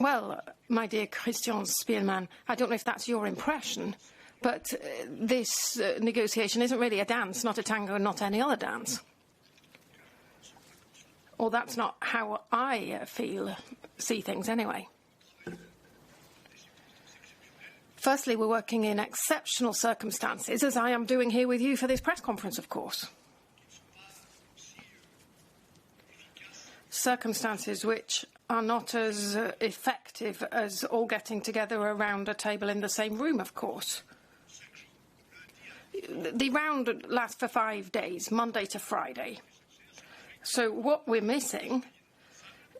Well, my dear Christian Spielmann, I don't know if that's your impression, but this negotiation isn't really a dance, not a tango, not any other dance. Or that's not how I see things anyway. Firstly, we're working in exceptional circumstances, as I am doing here with you for this press conference, of course. Circumstances which are not as effective as all getting together around a table in the same room, of course. The round lasts for 5 days, Monday to Friday. So what we're missing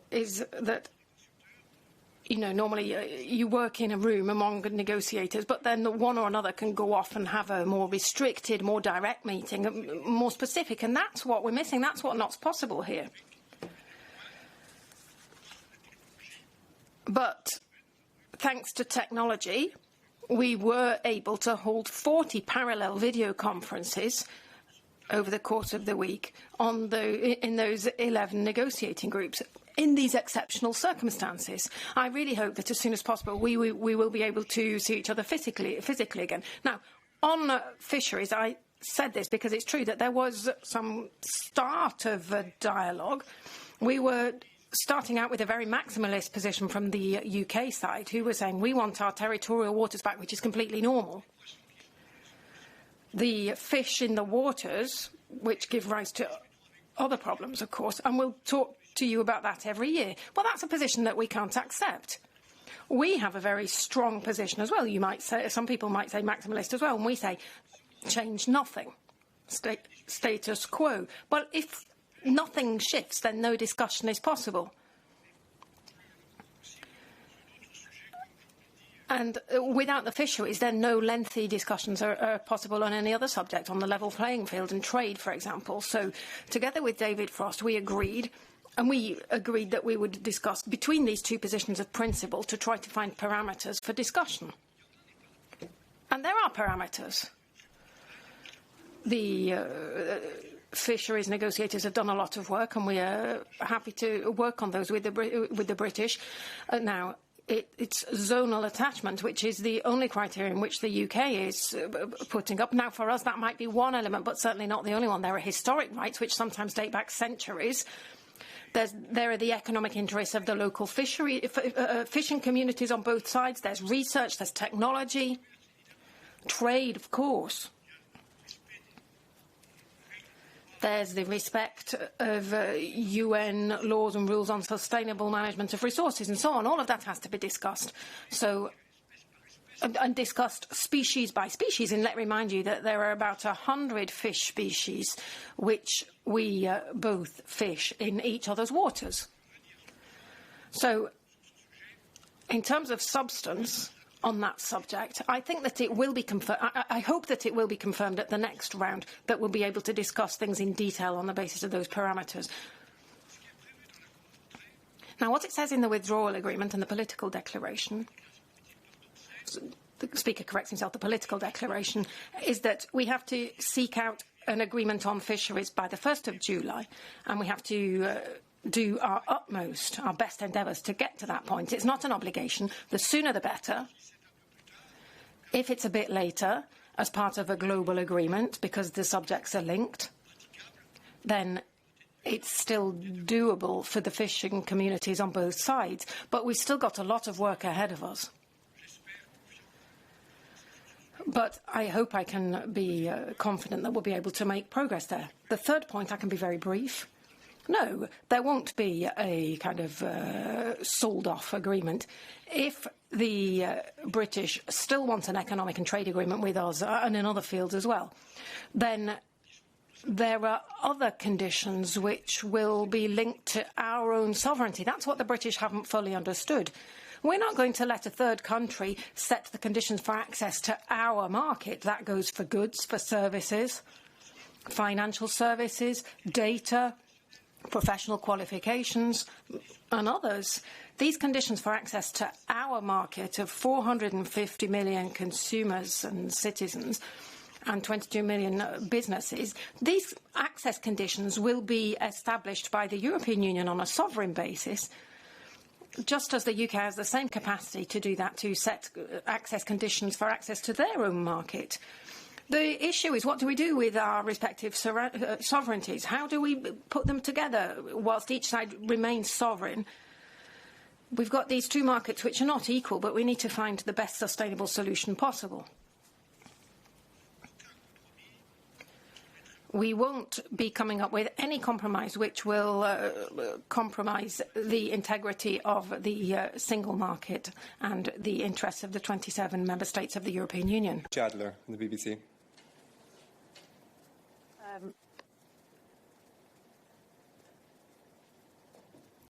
is that, you know, normally you work in a room among negotiators, but then one or another can go off and have a more restricted, more direct meeting, more specific, and that's what we're missing. That's what's not possible here. But thanks to technology, we were able to hold 40 parallel video conferences over the course of the week in those 11 negotiating groups in these exceptional circumstances. I really hope that as soon as possible we will be able to see each other physically again. Now, on fisheries, I said this because it's true that there was some start of a dialogue. We were starting out with a very maximalist position from the UK side, who were saying we want our territorial waters back, which is completely normal. The fish in the waters, which give rise to other problems, of course, and we'll talk to you about that every year. Well, that's a position that we can't accept. We have a very strong position as well. You might say, some people might say maximalist as well, and we say change nothing, status quo. But if nothing shifts, then no discussion is possible. And without the fisheries, then no lengthy discussions are possible on any other subject, on the level playing field and trade, for example. So together with David Frost, we agreed that we would discuss between these two positions of principle to try to find parameters for discussion. And there are parameters. The fisheries negotiators have done a lot of work, and we are happy to work on those with the British. Now, it's zonal attachment, which is the only criterion which the UK is putting up. Now, for us, that might be one element, but certainly not the only one. There are historic rights, which sometimes date back centuries. There are the economic interests of the local fishing communities on both sides. There's research, there's technology, trade, of course. There's the respect of UN laws and rules on sustainable management of resources and so on. All of that has to be discussed. So, and discussed species by species. And let me remind you that there are about 100 fish species which we both fish in each other's waters. So, in terms of substance on that subject, I think that it will be confirmed. I hope that it will be confirmed at the next round, that we'll be able to discuss things in detail on the basis of those parameters. Now, what it says in the withdrawal agreement and the political declaration, the Speaker corrects himself, the political declaration, is that we have to seek out an agreement on fisheries by the 1st of July, and we have to do our utmost, our best endeavours to get to that point. It's not an obligation. The sooner the better. If it's a bit later, as part of a global agreement, because the subjects are linked, then it's still doable for the fishing communities on both sides. But we've still got a lot of work ahead of us. But I hope I can be confident that we'll be able to make progress there. The third point, I can be very brief. No, there won't be a kind of sold-off agreement. If the British still want an economic and trade agreement with us, and in other fields as well, then there are other conditions which will be linked to our own sovereignty. That's what the British haven't fully understood. We're not going to let a third country set the conditions for access to our market. That goes for goods, for services, financial services, data, professional qualifications and others. These conditions for access to our market of 450 million consumers and citizens and 22 million businesses, these access conditions will be established by the European Union on a sovereign basis, just as the UK has the same capacity to do that, to set access conditions for access to their own market. The issue is, what do we do with our respective sovereignties? How do we put them together whilst each side remains sovereign? We've got these two markets which are not equal, but we need to find the best sustainable solution possible. We won't be coming up with any compromise which will compromise the integrity of the single market and the interests of the 27 member states of the European Union. Adler, from the BBC.